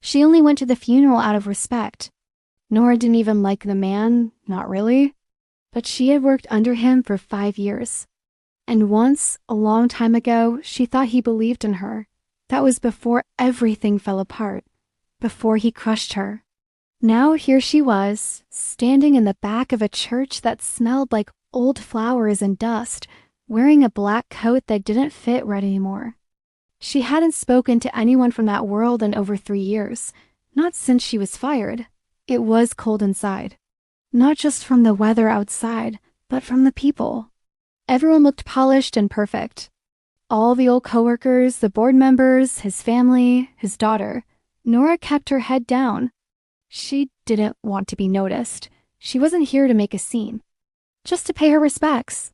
She only went to the funeral out of respect. Nora didn't even like the man, not really, but she had worked under him for 5 years. And once, a long time ago, she thought he believed in her. That was before everything fell apart, before he crushed her. Now here she was, standing in the back of a church that smelled like old flowers and dust, wearing a black coat that didn't fit right anymore. She hadn't spoken to anyone from that world in over 3 years, not since she was fired. It was cold inside. Not just from the weather outside, but from the people. Everyone looked polished and perfect. All the old coworkers, the board members, his family, his daughter. Nora kept her head down. She didn't want to be noticed. She wasn't here to make a scene, just to pay her respects.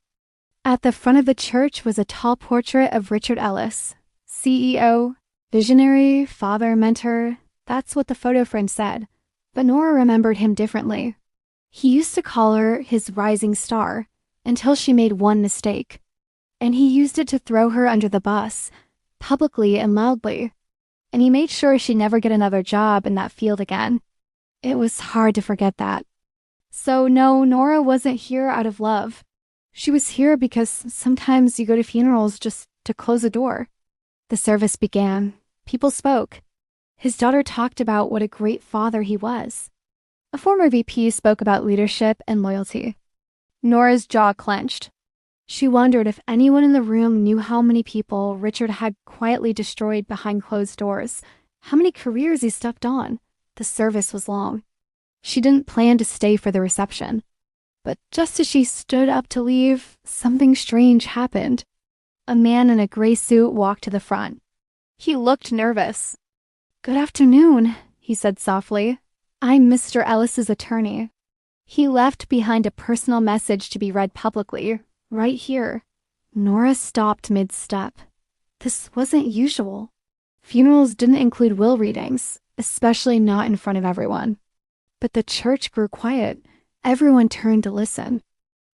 At the front of the church was a tall portrait of Richard Ellis, CEO, visionary, father, mentor. That's what the photo frame said. But Nora remembered him differently. He used to call her his rising star until she made one mistake. And he used it to throw her under the bus, publicly and loudly. And he made sure she'd never get another job in that field again. It was hard to forget that. So no, Nora wasn't here out of love. She was here because sometimes you go to funerals just to close a door. The service began. People spoke. His daughter talked about what a great father he was. A former VP spoke about leadership and loyalty. Nora's jaw clenched. She wondered if anyone in the room knew how many people Richard had quietly destroyed behind closed doors, how many careers he stepped on. The service was long. She didn't plan to stay for the reception. But just as she stood up to leave, something strange happened. A man in a gray suit walked to the front. He looked nervous. "Good afternoon," he said softly. "I'm Mr. Ellis's attorney." He left behind a personal message to be read publicly, right here. Nora stopped mid-step. This wasn't usual. Funerals didn't include will readings, especially not in front of everyone. But the church grew quiet. Everyone turned to listen.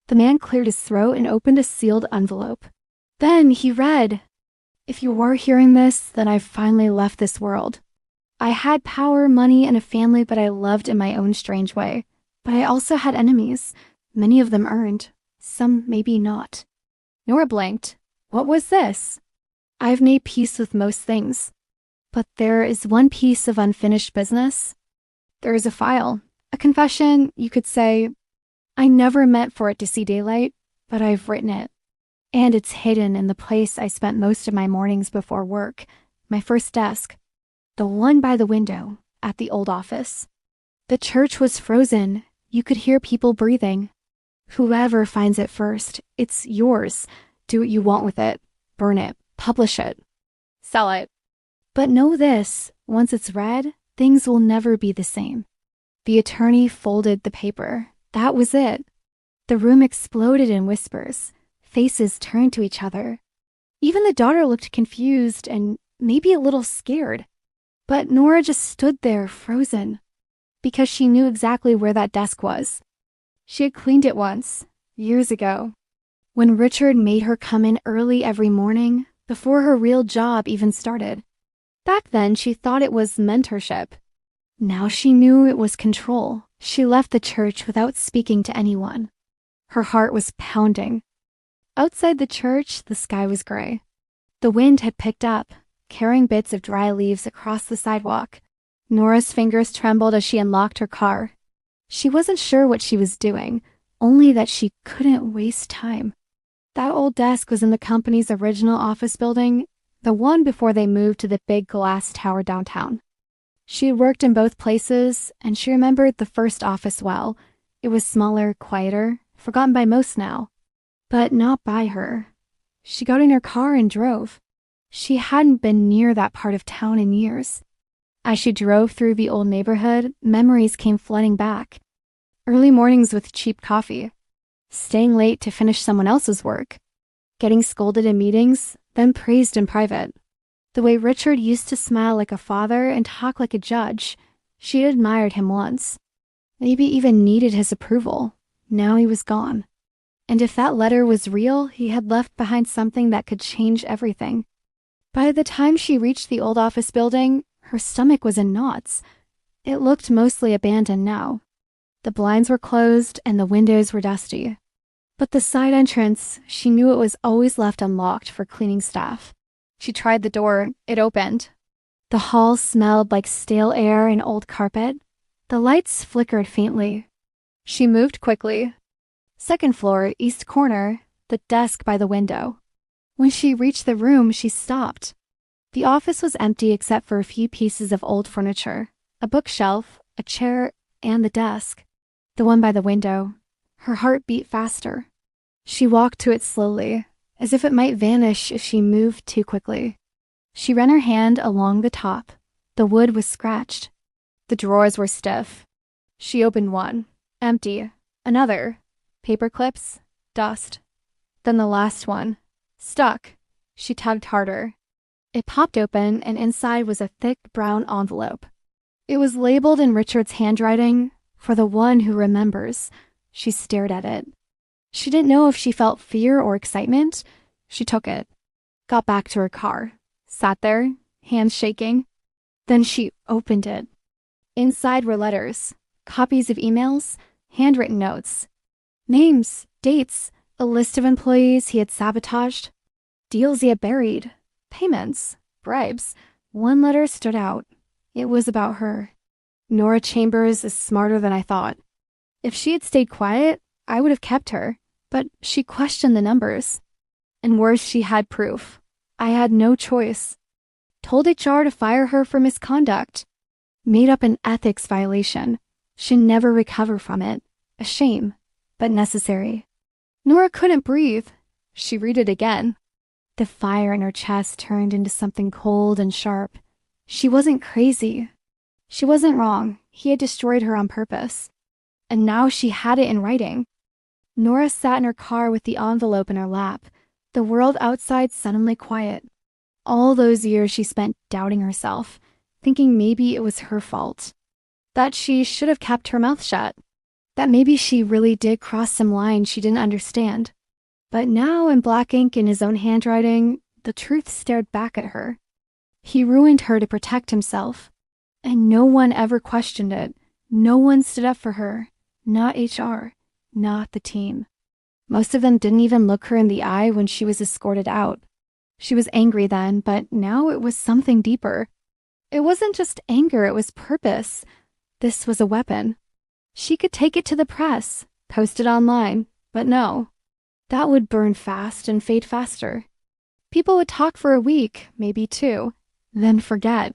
The man cleared his throat and opened a sealed envelope. Then he read, "If you were hearing this, then I've finally left this world. I had power, money, and a family that I loved in my own strange way. But I also had enemies, many of them earned, some maybe not." Nora blanked. What was this? "I've made peace with most things. But there is one piece of unfinished business. There is a file, a confession, you could say. I never meant for it to see daylight, but I've written it. And it's hidden in the place I spent most of my mornings before work, my first desk, the one by the window at the old office." The church was frozen. You could hear people breathing. "Whoever finds it first, it's yours. Do what you want with it. Burn it. Publish it. Sell it. But know this, once it's read, things will never be the same." The attorney folded the paper. That was it. The room exploded in whispers. Faces turned to each other. Even the daughter looked confused and maybe a little scared. But Nora just stood there, frozen, because she knew exactly where that desk was. She had cleaned it once, years ago, when Richard made her come in early every morning, before her real job even started. Back then, she thought it was mentorship. Now she knew it was control. She left the church without speaking to anyone. Her heart was pounding. Outside the church, the sky was gray. The wind had picked up, carrying bits of dry leaves across the sidewalk. Nora's fingers trembled as she unlocked her car. She wasn't sure what she was doing, only that she couldn't waste time. That old desk was in the company's original office building, the one before they moved to the big glass tower downtown. She had worked in both places, and she remembered the first office well. It was smaller, quieter, forgotten by most now. But not by her. She got in her car and drove. She hadn't been near that part of town in years. As she drove through the old neighborhood, memories came flooding back. Early mornings with cheap coffee. Staying late to finish someone else's work. Getting scolded in meetings, then praised in private. The way Richard used to smile like a father and talk like a judge. She had admired him once. Maybe even needed his approval. Now he was gone. And if that letter was real, he had left behind something that could change everything. By the time she reached the old office building, Her stomach was in knots. It looked mostly abandoned now. The blinds were closed and the windows were dusty. But the side entrance, she knew it was always left unlocked for cleaning staff. She tried the door. It opened. The hall smelled like stale air and old carpet. The lights flickered faintly. She moved quickly. Second floor, east corner, the desk by the window. When she reached the room, she stopped. The office was empty except for a few pieces of old furniture, a bookshelf, a chair, and the desk. The one by the window. Her heart beat faster. She walked to it slowly, as if it might vanish if she moved too quickly. She ran her hand along the top. The wood was scratched. The drawers were stiff. She opened one. Empty. Another. Paper clips. Dust. Then the last one. Stuck. She tugged harder. It popped open, and inside was a thick brown envelope. It was labeled in Richard's handwriting, "For the one who remembers." She stared at it. She didn't know if she felt fear or excitement. She took it. Got back to her car. Sat there, hands shaking. Then she opened it. Inside were letters, copies of emails, handwritten notes. Names, dates, a list of employees he had sabotaged, deals he had buried, payments, bribes. One letter stood out. It was about her. Nora Chambers is smarter than I thought. If she had stayed quiet, I would have kept her, but she questioned the numbers. And worse, she had proof. I had no choice. Told HR to fire her for misconduct. Made up an ethics violation. She'd never recover from it. A shame, but necessary. Nora couldn't breathe. She read it again. The fire in her chest turned into something cold and sharp. She wasn't crazy. She wasn't wrong. He had destroyed her on purpose. And now she had it in writing. Nora sat in her car with the envelope in her lap, the world outside suddenly quiet. All those years she spent doubting herself, thinking maybe it was her fault. That she should have kept her mouth shut. That maybe she really did cross some lines she didn't understand. But now, in black ink in his own handwriting, the truth stared back at her. He ruined her to protect himself. And no one ever questioned it. No one stood up for her. Not HR. Not the team. Most of them didn't even look her in the eye when she was escorted out. She was angry then, but now it was something deeper. It wasn't just anger, it was purpose. This was a weapon. She could take it to the press, post it online, but no. That would burn fast and fade faster. People would talk for a week, maybe two, then forget.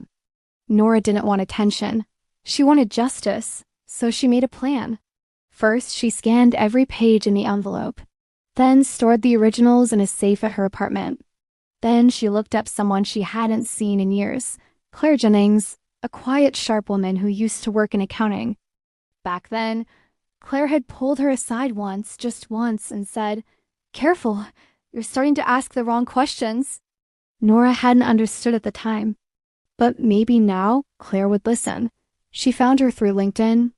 Nora didn't want attention. She wanted justice, so she made a plan. First, she scanned every page in the envelope, then stored the originals in a safe at her apartment. Then she looked up someone she hadn't seen in years, Claire Jennings, a quiet, sharp woman who used to work in accounting. Back then, Claire had pulled her aside once, just once, and said, "Careful, you're starting to ask the wrong questions." Nora hadn't understood at the time. But maybe now Claire would listen. She found her through LinkedIn.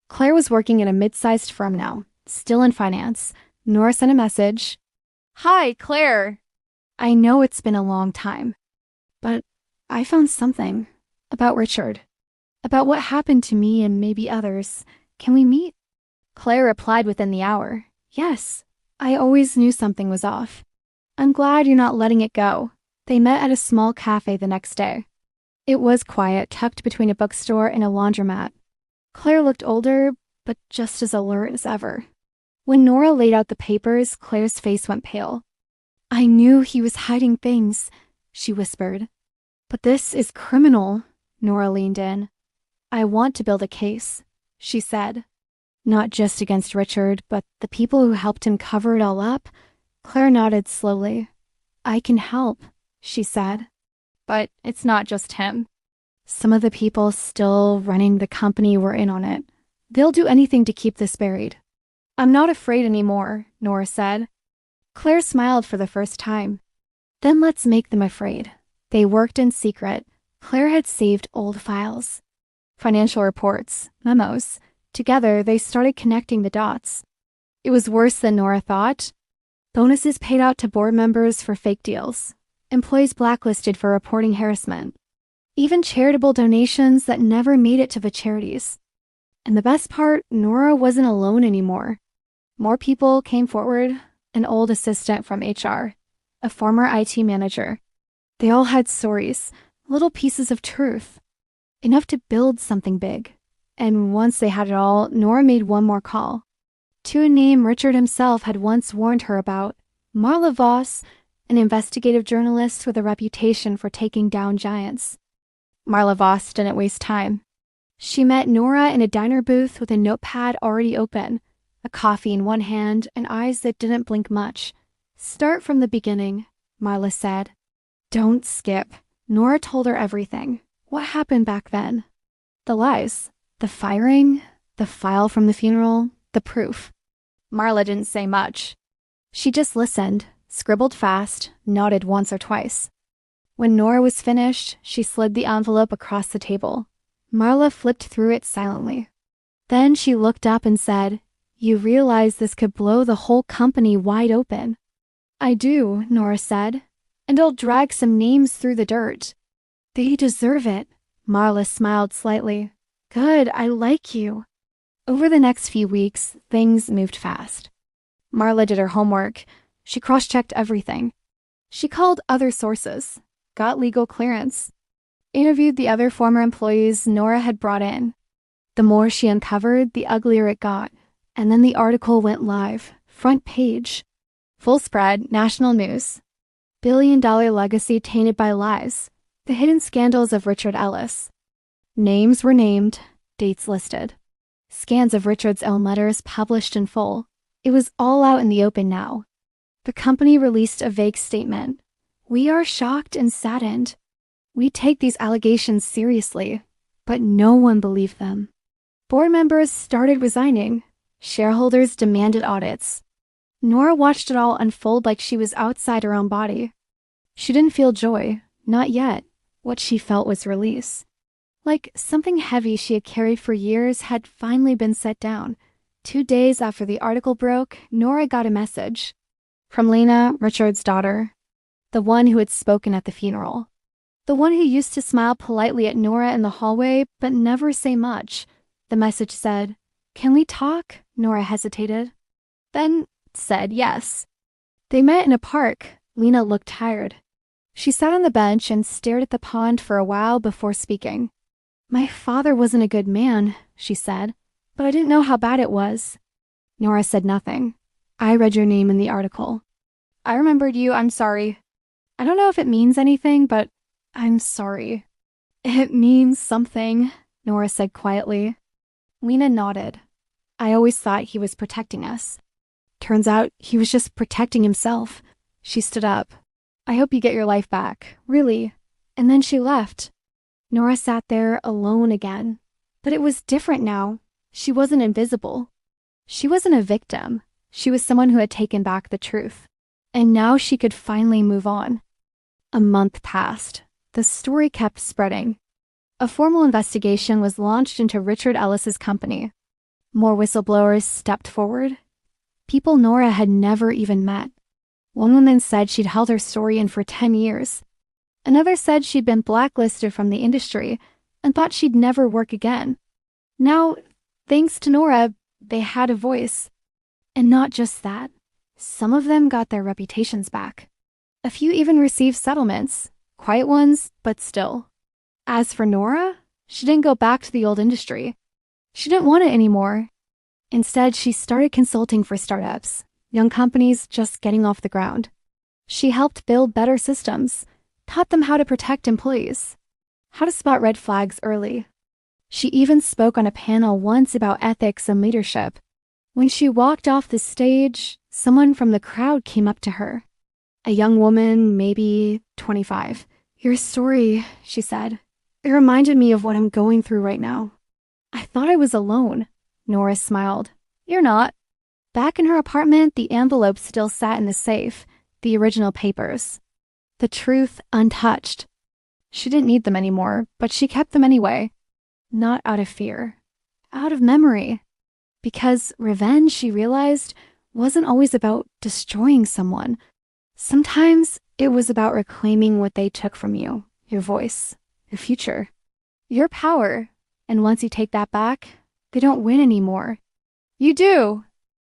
Claire was working at a mid-sized firm now, still in finance. Nora sent a message. "Hi, Claire. I know it's been a long time, but I found something about Richard, about what happened to me and maybe others. Can we meet?" Claire replied within the hour. "Yes, I always knew something was off. I'm glad you're not letting it go." They met at a small cafe the next day. It was quiet, tucked between a bookstore and a laundromat. Claire looked older, but just as alert as ever. When Nora laid out the papers, Claire's face went pale. "I knew he was hiding things," she whispered. "But this is criminal," Nora leaned in. "I want to build a case," she said. "Not just against Richard, but the people who helped him cover it all up." Claire nodded slowly. "I can help," she said. "But it's not just him. Some of the people still running the company were in on it. They'll do anything to keep this buried." "I'm not afraid anymore," Nora said. Claire smiled for the first time. "Then let's make them afraid." They worked in secret. Claire had saved old files, financial reports, memos. Together, they started connecting the dots. It was worse than Nora thought. Bonuses paid out to board members for fake deals. Employees blacklisted for reporting harassment. even charitable donations that never made it to the charities. And the best part, Nora wasn't alone anymore. More people came forward, an old assistant from HR, a former IT manager. They all had stories, little pieces of truth, enough to build something big. And once they had it all, Nora made one more call. To a name Richard himself had once warned her about, Marla Voss, an investigative journalist with a reputation for taking down giants. Marla Voss didn't waste time. She met Nora in a diner booth with a notepad already open, a coffee in one hand and eyes that didn't blink much. Start from the beginning, Marla said. Don't skip. Nora told her everything. What happened back then? The lies, the firing, the file from the funeral, the proof. Marla didn't say much. She just listened, scribbled fast, nodded once or twice. When Nora was finished, she slid the envelope across the table. Marla flipped through it silently. Then she looked up and said, You realize this could blow the whole company wide open. I do, Nora said, and I'll drag some names through the dirt. They deserve it. Marla smiled slightly. Good, I like you. Over the next few weeks, things moved fast. Marla did her homework. She cross-checked everything. She called other sources, got legal clearance, interviewed the other former employees Nora had brought in. The more she uncovered, the uglier it got. And then the article went live, front page. Full spread, national news. Billion-dollar legacy tainted by lies. The hidden scandals of Richard Ellis. Names were named, dates listed. Scans of Richard's own letters published in full. It was all out in the open now. The company released a vague statement. We are shocked and saddened. We take these allegations seriously, but no one believed them. Board members started resigning. Shareholders demanded audits. Nora watched it all unfold like she was outside her own body. She didn't feel joy, not yet. What she felt was release. Like something heavy she had carried for years had finally been set down. 2 days after the article broke, Nora got a message. From Lena, Richard's daughter. The one who had spoken at the funeral. The one who used to smile politely at Nora in the hallway, but never say much. The message said, Can we talk? Nora hesitated. Then said yes. They met in a park. Lena looked tired. She sat on the bench and stared at the pond for a while before speaking. My father wasn't a good man, she said, but I didn't know how bad it was. Nora said nothing. I read your name in the article. I remembered you, I'm sorry. I don't know if it means anything, but I'm sorry. It means something, Nora said quietly. Lena nodded. I always thought he was protecting us. Turns out he was just protecting himself. She stood up. I hope you get your life back, really. And then she left. Nora sat there alone again. But it was different now. She wasn't invisible. She wasn't a victim. She was someone who had taken back the truth. And now she could finally move on. A month passed. The story kept spreading. A formal investigation was launched into Richard Ellis's company. More whistleblowers stepped forward. People Nora had never even met. One woman said she'd held her story in for 10 years. Another said she'd been blacklisted from the industry and thought she'd never work again. Now, thanks to Nora, they had a voice. And not just that. Some of them got their reputations back. A few even received settlements. Quiet ones, but still. As for Nora, she didn't go back to the old industry. She didn't want it anymore. Instead, she started consulting for startups, young companies just getting off the ground. She helped build better systems, taught them how to protect employees, how to spot red flags early. She even spoke on a panel once about ethics and leadership. When she walked off the stage, someone from the crowd came up to her. A young woman, maybe 25. Your story, she said. It reminded me of what I'm going through right now. I thought I was alone. Nora smiled. You're not. Back in her apartment, the envelope still sat in the safe, the original papers. The truth untouched. She didn't need them anymore, but she kept them anyway. Not out of fear. Out of memory. Because revenge, she realized, wasn't always about destroying someone. Sometimes it was about reclaiming what they took from you, your voice, the future, your power. And once you take that back, they don't win anymore. You do!